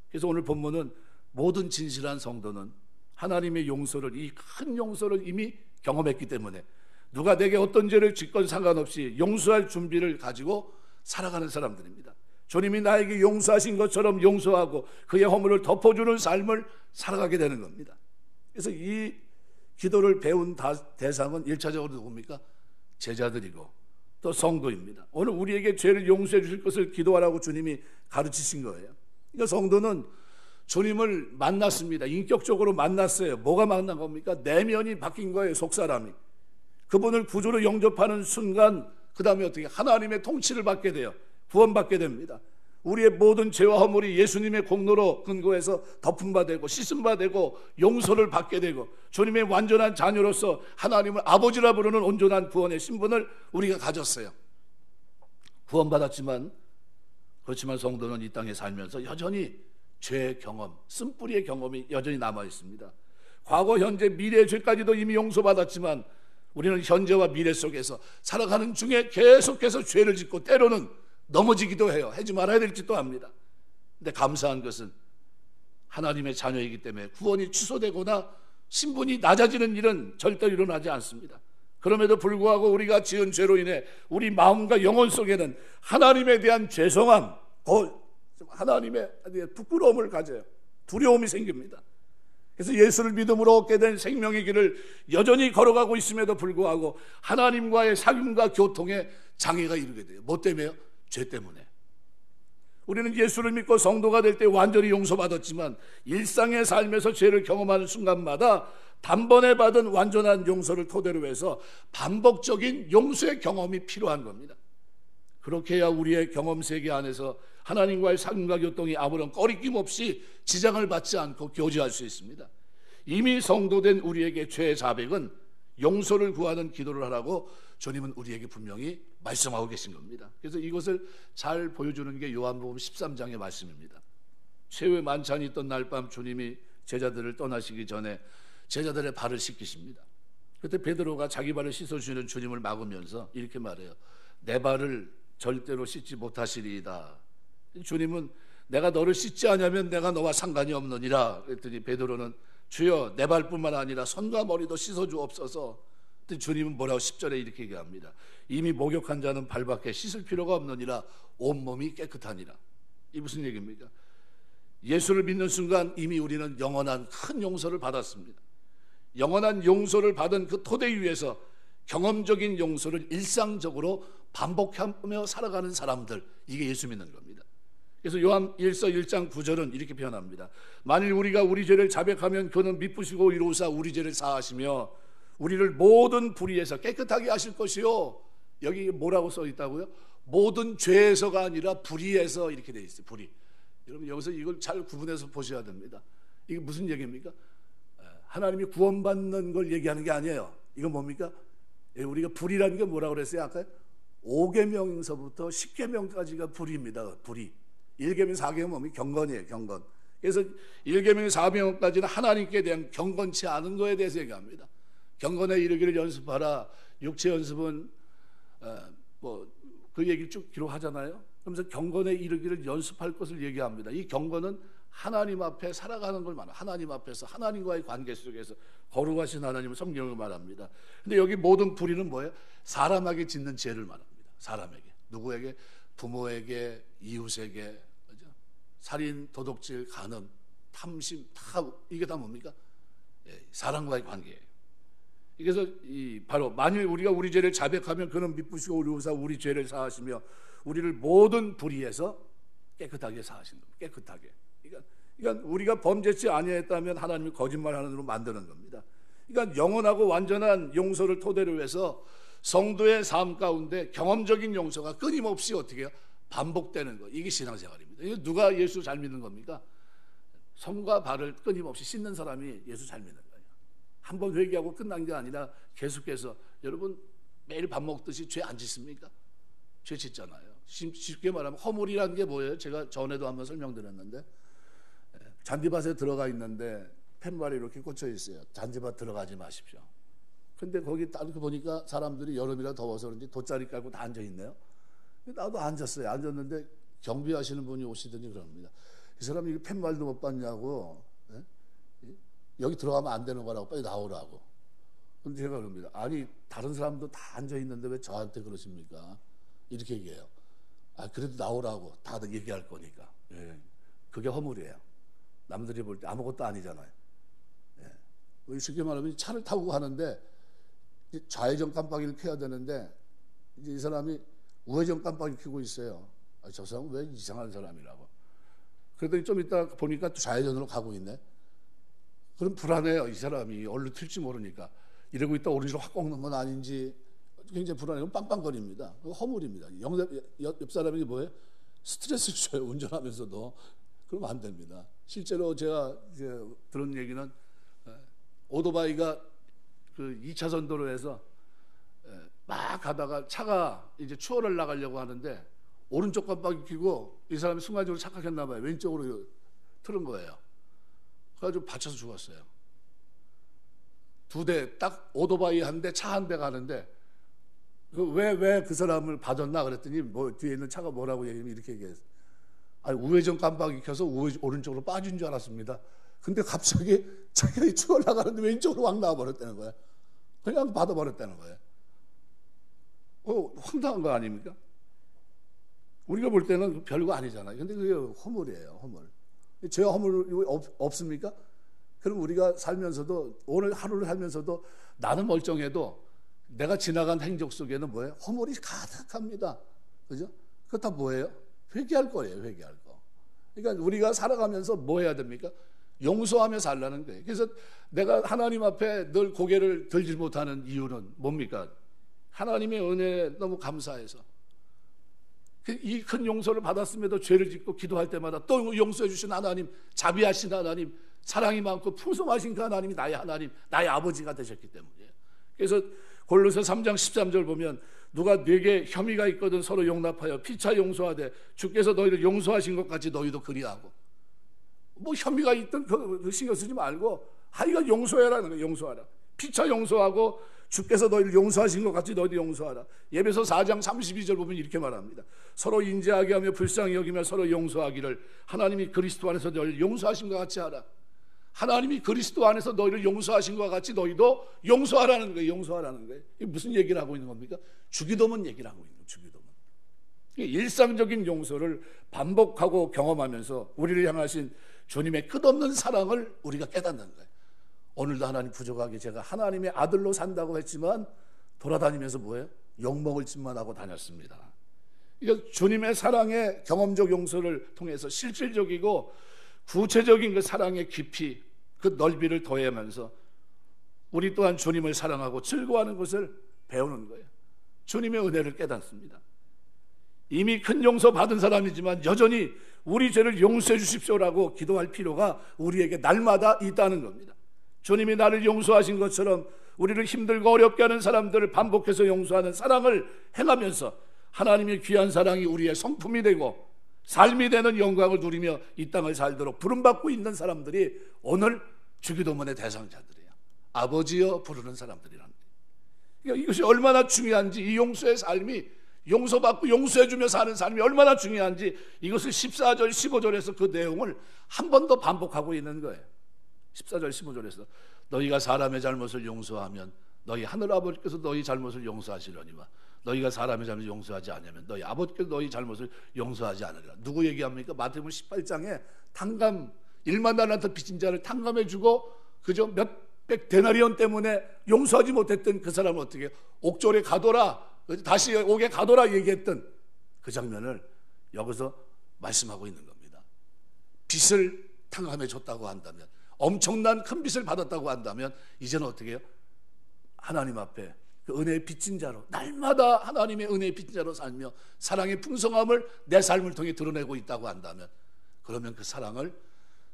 그래서 오늘 본문은 모든 진실한 성도는 하나님의 용서를, 이 큰 용서를 이미 경험했기 때문에 누가 내게 어떤 죄를 짓건 상관없이 용서할 준비를 가지고 살아가는 사람들입니다. 주님이 나에게 용서하신 것처럼 용서하고 그의 허물을 덮어주는 삶을 살아가게 되는 겁니다. 그래서 이 기도를 배운 대상은 1차적으로 누굽니까? 제자들이고 또 성도입니다. 오늘 우리에게 죄를 용서해 주실 것을 기도하라고 주님이 가르치신 거예요. 그러니까 성도는 주님을 만났습니다. 인격적으로 만났어요. 뭐가 만난 겁니까? 내면이 바뀐 거예요. 속사람이. 그분을 구주로 영접하는 순간 그 다음에 어떻게 하나님의 통치를 받게 돼요. 구원받게 됩니다. 우리의 모든 죄와 허물이 예수님의 공로로 근거해서 덮음바 되고 씻음바 되고 용서를 받게 되고 주님의 완전한 자녀로서 하나님을 아버지라 부르는 온전한 구원의 신분을 우리가 가졌어요. 구원받았지만, 그렇지만 성도는 이 땅에 살면서 여전히 죄의 경험, 쓴뿌리의 경험이 여전히 남아 있습니다. 과거, 현재, 미래의 죄까지도 이미 용서받았지만 우리는 현재와 미래 속에서 살아가는 중에 계속해서 죄를 짓고 때로는 넘어지기도 해요. 하지 말아야 될 짓도 합니다. 근데 감사한 것은 하나님의 자녀이기 때문에 구원이 취소되거나 신분이 낮아지는 일은 절대 일어나지 않습니다. 그럼에도 불구하고 우리가 지은 죄로 인해 우리 마음과 영혼 속에는 하나님에 대한 죄성함, 하나님의 부끄러움을 가져요. 두려움이 생깁니다. 그래서 예수를 믿음으로 얻게 된 생명의 길을 여전히 걸어가고 있음에도 불구하고 하나님과의 사귐과 교통에 장애가 이르게 돼요. 뭐 때문에요? 죄 때문에. 우리는 예수를 믿고 성도가 될 때 완전히 용서받았지만 일상의 삶에서 죄를 경험하는 순간마다 단번에 받은 완전한 용서를 토대로 해서 반복적인 용서의 경험이 필요한 겁니다. 그렇게 해야 우리의 경험 세계 안에서 하나님과의 사귐과 교통이 아무런 꺼리낌 없이 지장을 받지 않고 교제할 수 있습니다. 이미 성도된 우리에게 죄의 자백은 용서를 구하는 기도를 하라고 주님은 우리에게 분명히 말씀하고 계신 겁니다. 그래서 이것을 잘 보여주는 게 요한복음 13장의 말씀입니다. 최후의 만찬이 있던 날 밤 주님이 제자들을 떠나시기 전에 제자들의 발을 씻기십니다. 그때 베드로가 자기 발을 씻어주시는 주님을 막으면서 이렇게 말해요. 내 발을 절대로 씻지 못하시리이다. 주님은 내가 너를 씻지 않으면 내가 너와 상관이 없느니라 그랬더니 베드로는 주여 내 발뿐만 아니라 손과 머리도 씻어주옵소서. 그랬더니 주님은 뭐라고 10절에 이렇게 얘기합니다. 이미 목욕한 자는 발밖에 씻을 필요가 없느니라 온몸이 깨끗하니라. 이 무슨 얘기입니까? 예수를 믿는 순간 이미 우리는 영원한 큰 용서를 받았습니다. 영원한 용서를 받은 그 토대 위에서 경험적인 용서를 일상적으로 반복하며 살아가는 사람들, 이게 예수 믿는 겁니다. 그래서 요한 1서 1장 9절은 이렇게 표현합니다. 만일 우리가 우리 죄를 자백하면 그는 미쁘시고 이로사 우리 죄를 사하시며 우리를 모든 불의에서 깨끗하게 하실 것이요. 여기 뭐라고 써 있다고요? 모든 죄에서가 아니라 불의에서 이렇게 돼 있어요. 불의. 여러분 여기서 이걸 잘 구분해서 보셔야 됩니다. 이게 무슨 얘기입니까? 하나님이 구원받는 걸 얘기하는 게 아니에요. 이건 뭡니까? 우리가 불의라는 게 뭐라고 그랬어요? 아까 5계명서부터 10계명까지가 불의입니다. 불의. 1계명 4계명 뭡니까? 경건이에요. 경건. 그래서 1계명 4계명까지는 하나님께 대한 경건치 않은 거에 대해서 얘기합니다. 경건에 이르기를 연습하라. 육체 연습은 그 얘기를 쭉 기록하잖아요. 그러면서 경건에 이르기를 연습할 것을 얘기합니다. 이 경건은 하나님 앞에 살아가는 걸 말합니다. 하나님 앞에서 하나님과의 관계 속에서 거룩하신 하나님을 성경을 말합니다. 근데 여기 모든 불의는 뭐예요? 사람에게 짓는 죄를 말합니다. 사람에게. 누구에게? 부모에게, 이웃에게, 그죠? 살인, 도둑질, 간음, 탐심, 이게 다 뭡니까? 사람과의 관계예요. 그래서 바로 만일 우리가 우리 죄를 자백하면 그는 미쁘시고 우리우사 우리 죄를 사하시며 우리를 모든 불의에서 깨끗하게 사하신 겁니다. 깨끗하게. 그러니까 우리가 범죄치 아니했다면 하나님이 거짓말하는 으로 만드는 겁니다. 그러니까 영원하고 완전한 용서를 토대로 해서 성도의 삶 가운데 경험적인 용서가 끊임없이 어떻게 해요? 반복되는 거. 이게 신앙생활입니다. 누가 예수 잘 믿는 겁니까? 손과 발을 끊임없이 씻는 사람이 예수 잘 믿는 거예요. 한 번 회개하고 끝난 게 아니라 계속해서. 여러분 매일 밥 먹듯이 죄 안 짓습니까? 죄 짓잖아요. 쉽게 말하면 허물이라는 게 뭐예요? 제가 전에도 한번 설명드렸는데 잔디밭에 들어가 있는데 팻말이 이렇게 꽂혀 있어요. 잔디밭 들어가지 마십시오. 근데 거기 딱 보니까 사람들이 여름이라 더워서 그런지 돗자리 깔고 다 앉아 있네요. 나도 앉았어요. 앉았는데 경비하시는 분이 오시더니 그럽니다. 이 사람이 이거 팻말도 못 봤냐고. 여기 들어가면 안 되는 거라고 빨리 나오라고. 근데 제가 그럽니다. 아니 다른 사람도 다 앉아 있는데 왜 저한테 그러십니까? 이렇게 얘기해요. 그래도 나오라고. 다들 얘기할 거니까. 그게 허물이에요. 남들이 볼 때 아무것도 아니잖아요. 쉽게 말하면 차를 타고 가는데 좌회전 깜빡이를 켜야 되는데 이제 이 사람이 우회전 깜빡이 켜고 있어요. 저 사람은 왜 이상한 사람이라고. 그랬더니 좀 이따 보니까 또 좌회전으로 가고 있네. 그럼 불안해요. 이 사람이 어디로 튈지 모르니까. 이러고 있다 오른쪽으로 확 꺾는 건 아닌지 굉장히 불안해요. 빵빵거립니다. 그거 허물입니다. 옆 사람이 뭐예요? 스트레스 줘요. 운전하면서도. 그러면 안 됩니다. 실제로 제가 들은 얘기는 오토바이가 그 2차선 도로에서 막 가다가 차가 이제 추월을 나가려고 하는데 오른쪽 깜빡이 켜고 이 사람이 순간적으로 착각했나 봐요. 왼쪽으로 틀은 거예요. 그래가지고 받쳐서 죽었어요. 2대 딱 오토바이 한 대, 차 한 대 가는데 왜 그 사람을 받았나 그랬더니 뭐 뒤에 있는 차가 뭐라고 얘기하면 이렇게 얘기했어요. 우회전 깜빡이 켜서 오른쪽으로 빠진 줄 알았습니다. 근데 갑자기 자기가 추월 나가는데 왼쪽으로 확 나와버렸다는 거예요. 그냥 받아버렸다는 거예요. 황당한 거 아닙니까? 우리가 볼 때는 별거 아니잖아요. 근데 그게 허물이에요. 허물. 죄와 허물 없습니까? 그럼 우리가 살면서도 오늘 하루를 살면서도 나는 멀쩡해도 내가 지나간 행적 속에는 뭐예요? 허물이 가득합니다. 그죠? 그거 다 뭐예요? 회개할 거예요. 회개할 거. 그러니까 우리가 살아가면서 뭐 해야 됩니까? 용서하며 살라는 거예요. 그래서 내가 하나님 앞에 늘 고개를 들지 못하는 이유는 뭡니까? 하나님의 은혜에 너무 감사해서 이 큰 용서를 받았음에도 죄를 짓고 기도할 때마다 또 용서해 주신 하나님, 자비하신 하나님, 사랑이 많고 풍성하신 그 하나님이 나의 하나님, 나의 아버지가 되셨기 때문이에요. 그래서 골로새 3장 13절 보면 누가 네게 혐의가 있거든 서로 용납하여 피차 용서하되 주께서 너희를 용서하신 것 같이 너희도 그리하고. 뭐 혐의가 있든 그 신경 쓰지 말고 하여간 용서해라는 거예요. 용서하라. 피차 용서하고 주께서 너희를 용서하신 것 같이 너희도 용서하라. 예배서 4장 32절 보면 이렇게 말합니다. 서로 인자하게 하며 불쌍히 여기며 서로 용서하기를 하나님이 그리스도 안에서 너희를 용서하신 것 같이 하라. 하나님이 그리스도 안에서 너희를 용서하신 것 같이 너희도 용서하라는 거예요. 용서하라는 거예요. 이게 무슨 얘기를 하고 있는 겁니까? 주기도문 얘기를 하고 있는 거예요. 주기도문. 일상적인 용서를 반복하고 경험하면서 우리를 향하신 주님의 끝없는 사랑을 우리가 깨닫는 거예요. 오늘도 하나님 부족하게 제가 하나님의 아들로 산다고 했지만 돌아다니면서 뭐예요? 욕먹을 짓만 하고 다녔습니다. 이거 주님의 사랑의 경험적 용서를 통해서 실질적이고 구체적인 그 사랑의 깊이, 그 넓이를 더해면서 우리 또한 주님을 사랑하고 즐거워하는 것을 배우는 거예요. 주님의 은혜를 깨닫습니다. 이미 큰 용서 받은 사람이지만 여전히 우리 죄를 용서해 주십시오라고 기도할 필요가 우리에게 날마다 있다는 겁니다. 주님이 나를 용서하신 것처럼 우리를 힘들고 어렵게 하는 사람들을 반복해서 용서하는 사랑을 행하면서 하나님의 귀한 사랑이 우리의 성품이 되고 삶이 되는 영광을 누리며 이 땅을 살도록 부름받고 있는 사람들이 오늘 주기도문의 대상자들이에요. 아버지여 부르는 사람들이란 거예요. 그러니까 이것이 얼마나 중요한지, 이 용서의 삶이, 용서받고 용서해주며 사는 삶이 얼마나 중요한지 이것을 14절 15절에서 그 내용을 한 번 더 반복하고 있는 거예요. 14절 15절에서 너희가 사람의 잘못을 용서하면 너희 하늘아버지께서 너희 잘못을 용서하시려니와 너희가 사람의 잘못을 용서하지 않으면 너희 아버지께서 너희 잘못을 용서하지 않으리라. 누구 얘기합니까? 마태복음 18장에 탕감, 1만 달란트 빚진 자를 탕감해주고 그저 몇백 데나리온 때문에 용서하지 못했던 그 사람은 어떻게 옥졸에 가둬라, 다시 옥에 가둬라 얘기했던 그 장면을 여기서 말씀하고 있는 겁니다. 빚을 탕감해 줬다고 한다면, 엄청난 큰 빚을 받았다고 한다면 이제는 어떻게 해요? 하나님 앞에 그 은혜의 빚진 자로, 날마다 하나님의 은혜의 빚진 자로 살며 사랑의 풍성함을 내 삶을 통해 드러내고 있다고 한다면, 그러면 그 사랑을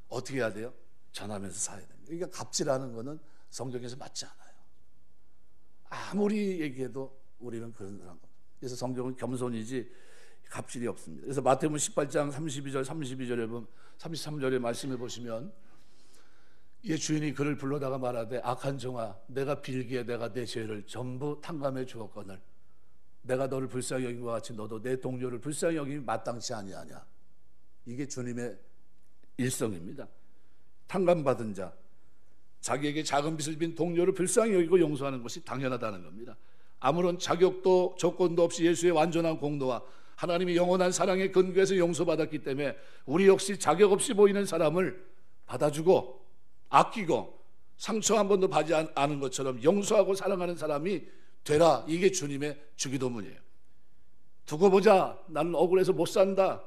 어떻게 해야 돼요? 전하면서 살아야 됩니다. 그러니까 갑질하는 거는 성경에서 맞지 않아요. 아무리 얘기해도 우리는 그런 사람. 그래서 성경은 겸손이지 갑질이 없습니다. 그래서 마태복음 18장 32절 32절에 보면 33절에 말씀해 보시면 이 주인이 그를 불러다가 말하되 악한 종아, 내가 빌기에 내가 내 죄를 전부 탕감해 주었거늘 내가 너를 불쌍히 여긴 것 같이 너도 내 동료를 불쌍히 여김이 마땅치 아니하냐. 이게 주님의 일성입니다. 탕감받은 자, 자기에게 작은 빚을 빈 동료를 불쌍히 여기고 용서하는 것이 당연하다는 겁니다. 아무런 자격도 조건도 없이 예수의 완전한 공로와 하나님의 영원한 사랑의 근거에서 용서받았기 때문에 우리 역시 자격 없이 보이는 사람을 받아주고 아끼고 상처 한 번도 받지 않은 것처럼 용서하고 사랑하는 사람이 되라. 이게 주님의 주기도문이에요. 두고 보자, 나는 억울해서 못 산다,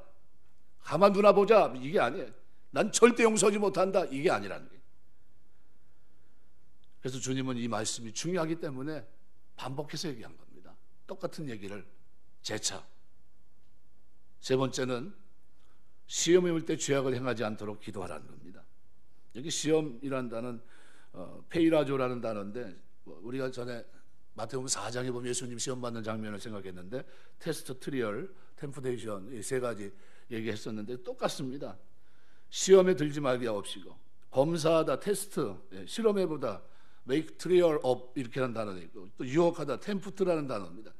가만두나 보자, 이게 아니에요. 난 절대 용서하지 못한다, 이게 아니라는 거예요. 그래서 주님은 이 말씀이 중요하기 때문에 반복해서 얘기한 겁니다. 똑같은 얘기를 재차. 세 번째는 시험이 올 때 죄악을 행하지 않도록 기도하라는 겁니다. 여기 시험이라는 단어는 페이라조라는 단어인데, 우리가 전에 마태복음 4장에 보면 예수님 시험 받는 장면을 생각했는데 테스트, 트리얼, 템프테이션 이 세 가지 얘기했었는데 똑같습니다. 시험에 들지 말게 하옵시고, 검사하다, 테스트, 실험해보다, make trial of 이렇게 하는 단어도 있고, 또 유혹하다, 템프트라는 단어입니다.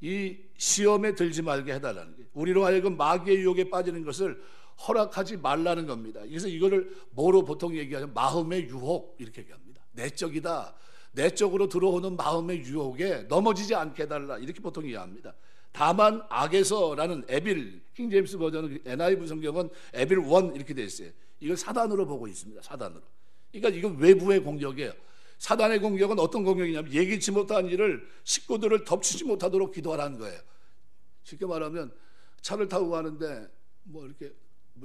이 시험에 들지 말게 해달라는 게, 우리로 하여금 마귀의 유혹에 빠지는 것을 허락하지 말라는 겁니다. 그래서 이거를 뭐로 보통 얘기하면 마음의 유혹 이렇게 얘기합니다. 내적이다. 내적으로 들어오는 마음의 유혹에 넘어지지 않게 해달라, 이렇게 보통 이해합니다. 다만 악에서라는 에빌, 킹제임스 버전은, NIV 성경은 에빌 1 이렇게 되어 있어요. 이걸 사단으로 보고 있습니다. 사단으로. 그러니까 이건 외부의 공격이에요. 사단의 공격은 어떤 공격이냐면 예기치 못한 일을, 식구들을 덮치지 못하도록 기도하라는 거예요. 쉽게 말하면 차를 타고 가는데 이렇게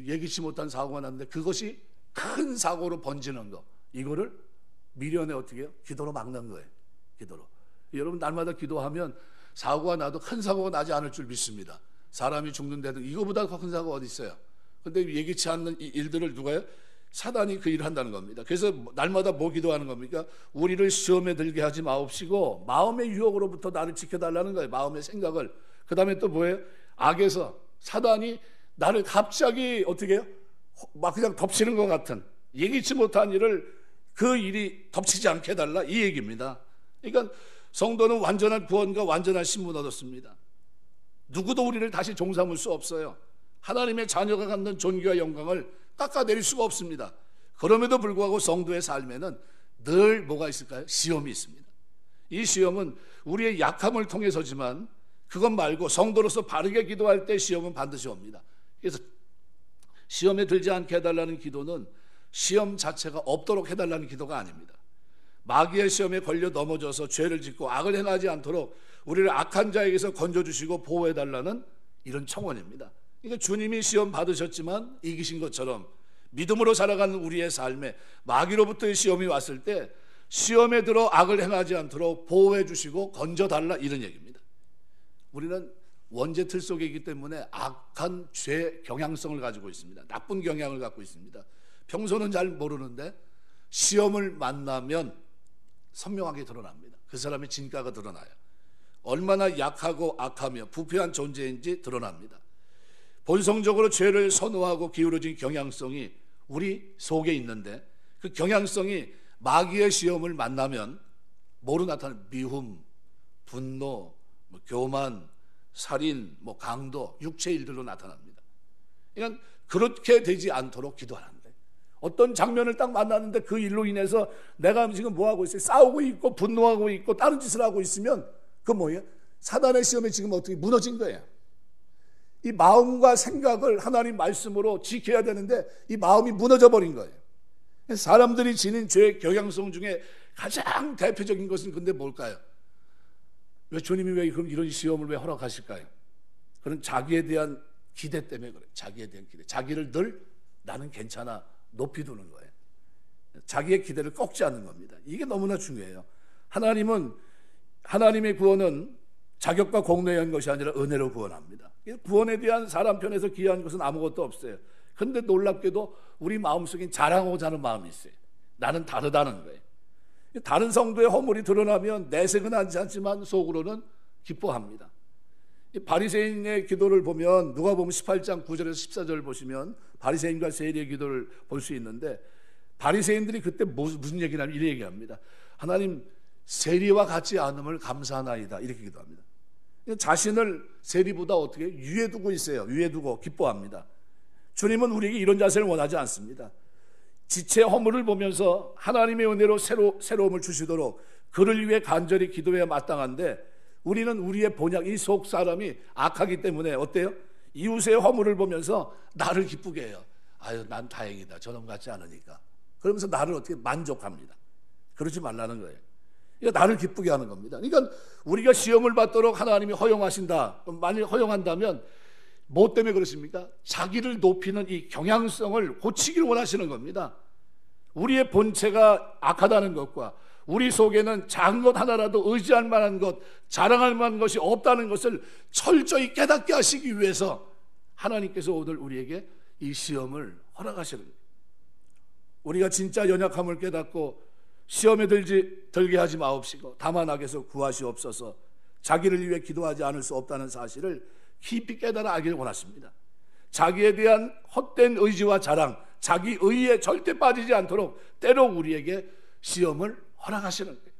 예기치 못한 사고가 났는데 그것이 큰 사고로 번지는 거, 이거를 미련에 어떻게 해요? 기도로 막는 거예요. 기도로. 여러분 날마다 기도하면 사고가 나도 큰 사고가 나지 않을 줄 믿습니다. 사람이 죽는데도 이거보다 더 큰 사고가 어디 있어요? 근데 예기치 않는 이 일들을 누가 해요? 사단이 그 일을 한다는 겁니다. 그래서 날마다 뭐 기도하는 겁니까? 우리를 시험에 들게 하지 마옵시고 마음의 유혹으로부터 나를 지켜달라는 거예요. 마음의 생각을. 그 다음에 또 뭐예요? 악에서, 사단이 나를 갑자기 어떻게 해요? 막 그냥 덮치는 것 같은, 예기치 못한 일을, 그 일이 덮치지 않게 해달라, 이 얘기입니다. 그러니까 성도는 완전한 구원과 완전한 신분 얻었습니다. 누구도 우리를 다시 종삼을 수 없어요. 하나님의 자녀가 갖는 존귀와 영광을 깎아내릴 수가 없습니다. 그럼에도 불구하고 성도의 삶에는 늘 뭐가 있을까요? 시험이 있습니다. 이 시험은 우리의 약함을 통해서지만 그것 말고 성도로서 바르게 기도할 때 시험은 반드시 옵니다. 그래서 시험에 들지 않게 해달라는 기도는 시험 자체가 없도록 해달라는 기도가 아닙니다. 마귀의 시험에 걸려 넘어져서 죄를 짓고 악을 행하지 않도록 우리를 악한 자에게서 건져주시고 보호해달라는 이런 청원입니다. 그러니까 주님이 시험 받으셨지만 이기신 것처럼 믿음으로 살아가는 우리의 삶에 마귀로부터의 시험이 왔을 때 시험에 들어 악을 행하지 않도록 보호해 주시고 건져달라, 이런 얘기입니다. 우리는 원죄 틀 속에 있기 때문에 악한 죄 경향성을 가지고 있습니다. 나쁜 경향을 갖고 있습니다. 평소는 잘 모르는데 시험을 만나면 선명하게 드러납니다. 그 사람의 진가가 드러나요. 얼마나 약하고 악하며 부패한 존재인지 드러납니다. 본성적으로 죄를 선호하고 기울어진 경향성이 우리 속에 있는데 그 경향성이 마귀의 시험을 만나면 뭐로 나타나는 미움, 분노, 교만, 살인, 강도, 육체 일들로 나타납니다. 그러니까 그렇게 되지 않도록 기도하는 거예요. 어떤 장면을 딱 만났는데 그 일로 인해서 내가 지금 뭐하고 있어요? 싸우고 있고 분노하고 있고 다른 짓을 하고 있으면 그건 뭐예요? 사단의 시험에 지금 어떻게 무너진 거예요. 이 마음과 생각을 하나님 말씀으로 지켜야 되는데 이 마음이 무너져 버린 거예요. 사람들이 지닌 죄의 경향성 중에 가장 대표적인 것은 근데 뭘까요? 왜 주님이 왜 그럼 이런 시험을 왜 허락하실까요? 그런 자기에 대한 기대 때문에 그래요. 자기에 대한 기대. 자기를 늘 나는 괜찮아 높이 두는 거예요. 자기의 기대를 꺾지 않는 겁니다. 이게 너무나 중요해요. 하나님의 구원은 자격과 공로에 의한 것이 아니라 은혜로 구원합니다. 구원에 대한 사람 편에서 기여한 것은 아무것도 없어요. 그런데 놀랍게도 우리 마음속에 자랑하고자 하는 마음이 있어요. 나는 다르다는 거예요. 다른 성도의 허물이 드러나면 내색은 하지 않지만 속으로는 기뻐합니다. 바리새인의 기도를 보면 누가복음 18장 9절에서 14절을 보시면 바리새인과 세리의 기도를 볼 수 있는데 바리새인들이 그때 무슨 얘기를 하면 이렇게 얘기합니다. 하나님 세리와 같지 않음을 감사하나이다, 이렇게 기도합니다. 자신을 세리보다 어떻게 위에 두고 있어요. 위에 두고 기뻐합니다. 주님은 우리에게 이런 자세를 원하지 않습니다. 지체 허물을 보면서 하나님의 은혜로 새로움을 주시도록 그를 위해 간절히 기도해야 마땅한데 우리는 우리의 본향, 이 속 사람이 악하기 때문에 어때요? 이웃의 허물을 보면서 나를 기쁘게 해요. 아유, 난 다행이다. 저놈 같지 않으니까. 그러면서 나를 어떻게 만족합니다. 그러지 말라는 거예요. 그러니까 나를 기쁘게 하는 겁니다. 그러니까 우리가 시험을 받도록 하나님이 허용하신다. 만일 허용한다면 뭐 때문에 그렇습니까? 자기를 높이는 이 경향성을 고치기를 원하시는 겁니다. 우리의 본체가 악하다는 것과 우리 속에는 작은 것 하나라도 의지할 만한 것, 자랑할 만한 것이 없다는 것을 철저히 깨닫게 하시기 위해서 하나님께서 오늘 우리에게 이 시험을 허락하시는 거예요. 우리가 진짜 연약함을 깨닫고 시험에 들게 하지 마옵시고 다만 악에서 구하시옵소서. 자기를 위해 기도하지 않을 수 없다는 사실을 깊이 깨달아 알기를 원하십니다. 자기에 대한 헛된 의지와 자랑, 자기 의에 절대 빠지지 않도록 때로 우리에게 시험을 허락하시는 거예요.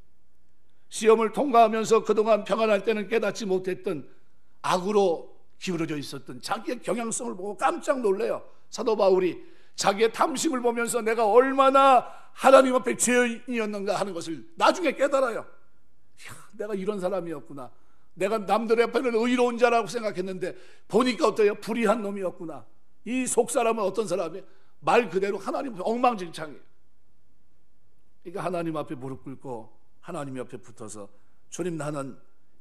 시험을 통과하면서 그동안 평안할 때는 깨닫지 못했던 악으로 기울어져 있었던 자기의 경향성을 보고 깜짝 놀래요. 사도 바울이 자기의 탐심을 보면서 내가 얼마나 하나님 앞에 죄인이었는가 하는 것을 나중에 깨달아요. 내가 이런 사람이었구나. 내가 남들의 앞에는 의로운 자라고 생각했는데 보니까 어때요? 불의한 놈이었구나. 이 속사람은 어떤 사람이에요? 말 그대로 하나님 앞에 엉망진창이에요. 그러니까 하나님 앞에 무릎 꿇고 하나님 옆에 붙어서 주님, 나는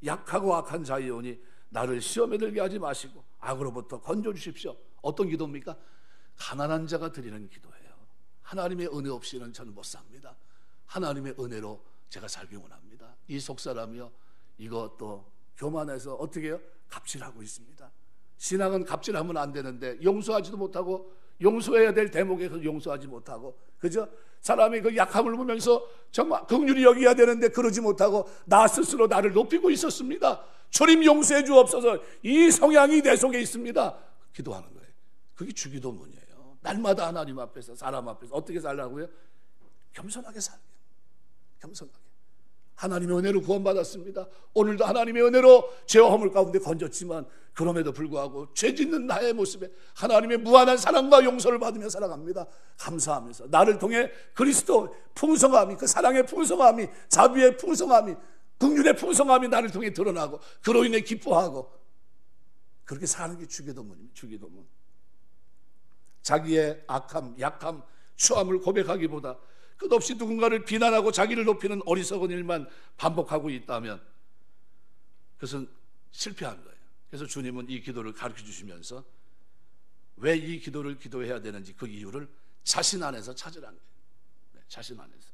약하고 악한 자이오니 나를 시험에 들게 하지 마시고 악으로부터 건져주십시오. 어떤 기도입니까? 가난한 자가 드리는 기도예요. 하나님의 은혜 없이는 저는 못 삽니다. 하나님의 은혜로 제가 살기 원합니다. 이 속사람이요, 이것도 교만해서 어떻게 해요? 갑질하고 있습니다. 신앙은 갑질하면 안 되는데 용서하지도 못하고 용서해야 될 대목에서 용서하지 못하고, 그죠? 사람이 그 약함을 보면서 정말 긍휼히 여겨야 되는데 그러지 못하고 나 스스로 나를 높이고 있었습니다. 주님 용서해 주옵소서. 이 성향이 내 속에 있습니다. 기도하는 거예요. 그게 주기도문이에요. 날마다 하나님 앞에서, 사람 앞에서 어떻게 살라고요? 겸손하게 살게요. 겸손하게. 하나님의 은혜로 구원받았습니다. 오늘도 하나님의 은혜로 죄와 허물 가운데 건졌지만 그럼에도 불구하고 죄 짓는 나의 모습에 하나님의 무한한 사랑과 용서를 받으며 살아갑니다. 감사하면서 나를 통해 그리스도 풍성함이, 그 사랑의 풍성함이, 자비의 풍성함이, 긍휼의 풍성함이 나를 통해 드러나고 그로 인해 기뻐하고 그렇게 사는 게 주기도문입니다. 주기도문. 자기의 악함, 약함, 추함을 고백하기보다 끝없이 누군가를 비난하고 자기를 높이는 어리석은 일만 반복하고 있다면 그것은 실패한 거예요. 그래서 주님은 이 기도를 가르쳐 주시면서 왜 이 기도를 기도해야 되는지 그 이유를 자신 안에서 찾으라는 거예요. 네, 자신 안에서.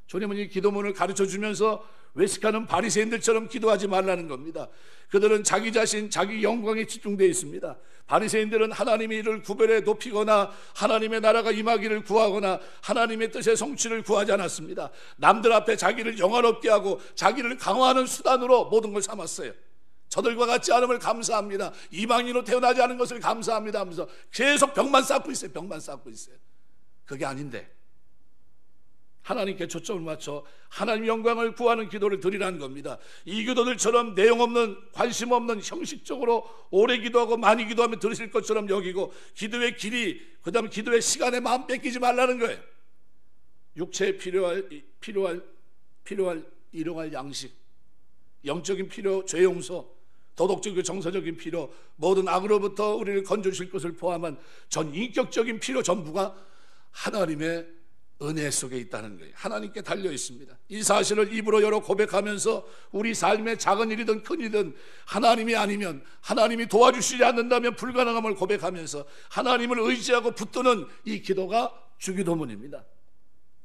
주님은 이 기도문을 가르쳐 주면서 외식하는 바리새인들처럼 기도하지 말라는 겁니다. 그들은 자기 자신, 자기 영광에 집중되어 있습니다. 바리새인들은 하나님의 일을 구별해 높이거나 하나님의 나라가 임하기를 구하거나 하나님의 뜻의 성취를 구하지 않았습니다. 남들 앞에 자기를 영화롭게 하고 자기를 강화하는 수단으로 모든 걸 삼았어요. 저들과 같지 않음을 감사합니다. 이방인으로 태어나지 않은 것을 감사합니다 하면서 계속 벽만 쌓고 있어요. 벽만 쌓고 있어요. 그게 아닌데 하나님께 초점을 맞춰 하나님 영광을 구하는 기도를 드리라는 겁니다. 이 기도들처럼 내용 없는, 관심 없는, 형식적으로 오래 기도하고 많이 기도하면 들으실 것처럼 여기고 기도의 길이, 그 다음에 기도의 시간에 마음 뺏기지 말라는 거예요. 육체에 필요할 일용할 양식, 영적인 필요, 죄 용서, 도덕적이고 정서적인 필요, 모든 악으로부터 우리를 건져주실 것을 포함한 전 인격적인 필요 전부가 하나님의 은혜 속에 있다는 거예요. 하나님께 달려 있습니다. 이 사실을 입으로 열어 고백하면서 우리 삶의 작은 일이든 큰 일이든 하나님이 아니면, 하나님이 도와주시지 않는다면 불가능함을 고백하면서 하나님을 의지하고 붙드는 이 기도가 주기도문입니다.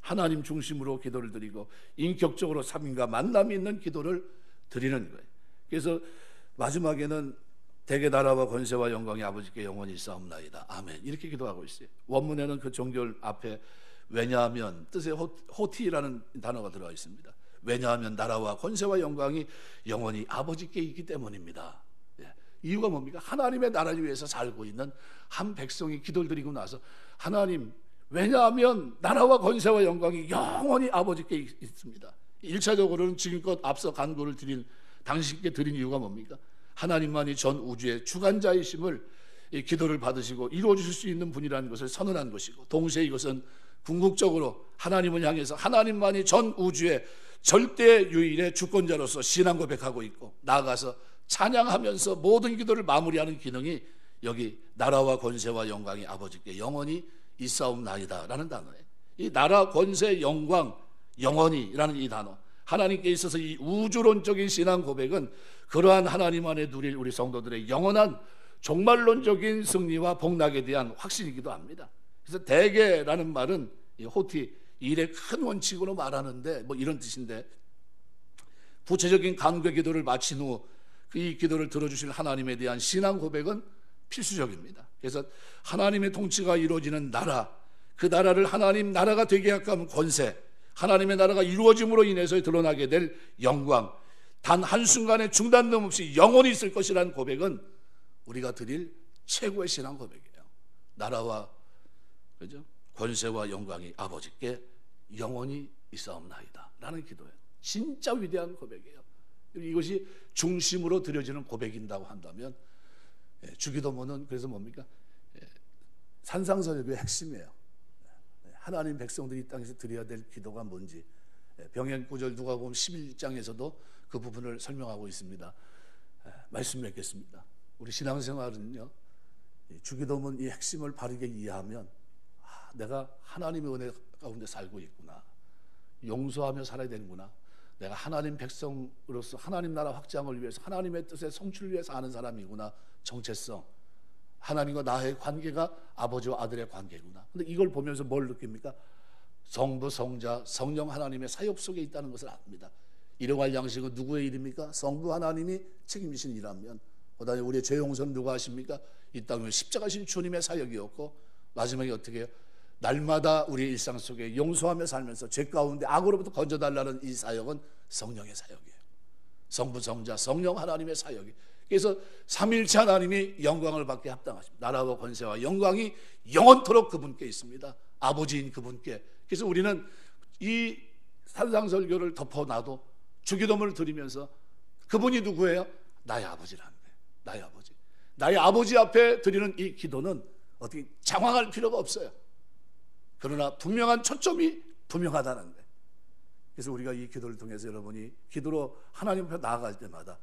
하나님 중심으로 기도를 드리고 인격적으로 삶과 만남이 있는 기도를 드리는 거예요. 그래서 마지막에는 대개 나라와 권세와 영광이 아버지께 영원히 있사옵나이다. 아멘. 이렇게 기도하고 있어요. 원문에는 그 종결 앞에 왜냐하면 뜻에 호티라는 단어가 들어가 있습니다. 왜냐하면 나라와 권세와 영광이 영원히 아버지께 있기 때문입니다. 예. 이유가 뭡니까? 하나님의 나라를 위해서 살고 있는 한 백성이 기도를 드리고 나서 하나님, 왜냐하면 나라와 권세와 영광이 영원히 아버지께 있습니다. 1차적으로는 지금껏 앞서 간구를 드린 당신께 드린 이유가 뭡니까? 하나님만이 전 우주의 주관자이심을 이 기도를 받으시고 이루어 주실 수 있는 분이라는 것을 선언한 것이고, 동시에 이것은 궁극적으로 하나님을 향해서 하나님만이 전 우주의 절대 유일의 주권자로서 신앙 고백하고 있고, 나아가서 찬양하면서 모든 기도를 마무리하는 기능이 여기 나라와 권세와 영광이 아버지께 영원히 있사옵나이다 라는 단어예요. 이 나라, 권세, 영광, 영원히라는 이 단어, 하나님께 있어서 이 우주론적인 신앙 고백은 그러한 하나님 안에 누릴 우리 성도들의 영원한 종말론적인 승리와 복락에 대한 확신이기도 합니다. 그래서 대개라는 말은 이 호티, 일의 큰 원칙으로 말하는데 뭐 이런 뜻인데, 구체적인 간구 기도를 마친 후 이 기도를 들어주실 하나님에 대한 신앙 고백은 필수적입니다. 그래서 하나님의 통치가 이루어지는 나라, 그 나라를 하나님 나라가 되게 하면 권세, 하나님의 나라가 이루어짐으로 인해서 드러나게 될 영광, 단 한순간의 중단됨 없이 영원히 있을 것이라는 고백은 우리가 드릴 최고의 신앙 고백이에요. 나라와 그죠? 권세와 영광이 아버지께 영원히 있사옵나이다 라는 기도예요. 진짜 위대한 고백이에요. 이것이 중심으로 드려지는 고백인다고 한다면 주기도문은 그래서 뭡니까? 산상설교의 핵심이에요. 하나님 백성들이 이 땅에서 드려야 될 기도가 뭔지, 병행구절 누가복음 11장에서도 그 부분을 설명하고 있습니다. 말씀 맺겠습니다. 우리 신앙생활은요, 주기도문 이 핵심을 바르게 이해하면 내가 하나님의 은혜 가운데 살고 있구나, 용서하며 살아야 되는구나, 내가 하나님 백성으로서 하나님 나라 확장을 위해서 하나님의 뜻의 성취를 위해서 하는 사람이구나, 정체성, 하나님과 나의 관계가 아버지와 아들의 관계구나. 근데 이걸 보면서 뭘 느낍니까? 성부, 성자, 성령 하나님의 사역 속에 있다는 것을 압니다. 일용할 양식은 누구의 일입니까? 성부 하나님이 책임지신 일이라면, 그다음에 우리의 죄 용서는 누가 하십니까? 이 땅에 십자가신 주님의 사역이었고, 마지막에 어떻게 해요? 날마다 우리의 일상 속에 용서하며 살면서 죄 가운데 악으로부터 건져달라는 이 사역은 성령의 사역이에요. 성부, 성자, 성령 하나님의 사역이. 그래서 삼일체 하나님이 영광을 받게 합당하십니다. 나라와 권세와 영광이 영원토록 그분께 있습니다. 아버지인 그분께. 그래서 우리는 이 산상설교를 덮어놔도 주기도문을 드리면서 그분이 누구예요? 나의 아버지라는 거예요. 나의 아버지. 나의 아버지 앞에 드리는 이 기도는 어떻게 장황할 필요가 없어요. 그러나 분명한 초점이 분명하다는 거예요. 그래서 우리가 이 기도를 통해서 여러분이 기도로 하나님 앞에 나아갈 때마다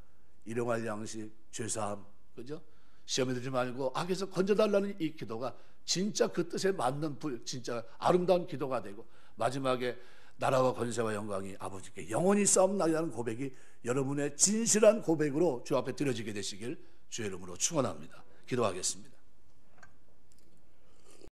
일용할 양식, 죄사함, 그죠? 시험에 들지 말고 악에서 건져달라는 이 기도가 진짜 그 뜻에 맞는 진짜 아름다운 기도가 되고, 마지막에 나라와 권세와 영광이 아버지께 영원히 싸움나리라는 고백이 여러분의 진실한 고백으로 주 앞에 드려지게 되시길 주의 이름으로 축원합니다. 기도하겠습니다.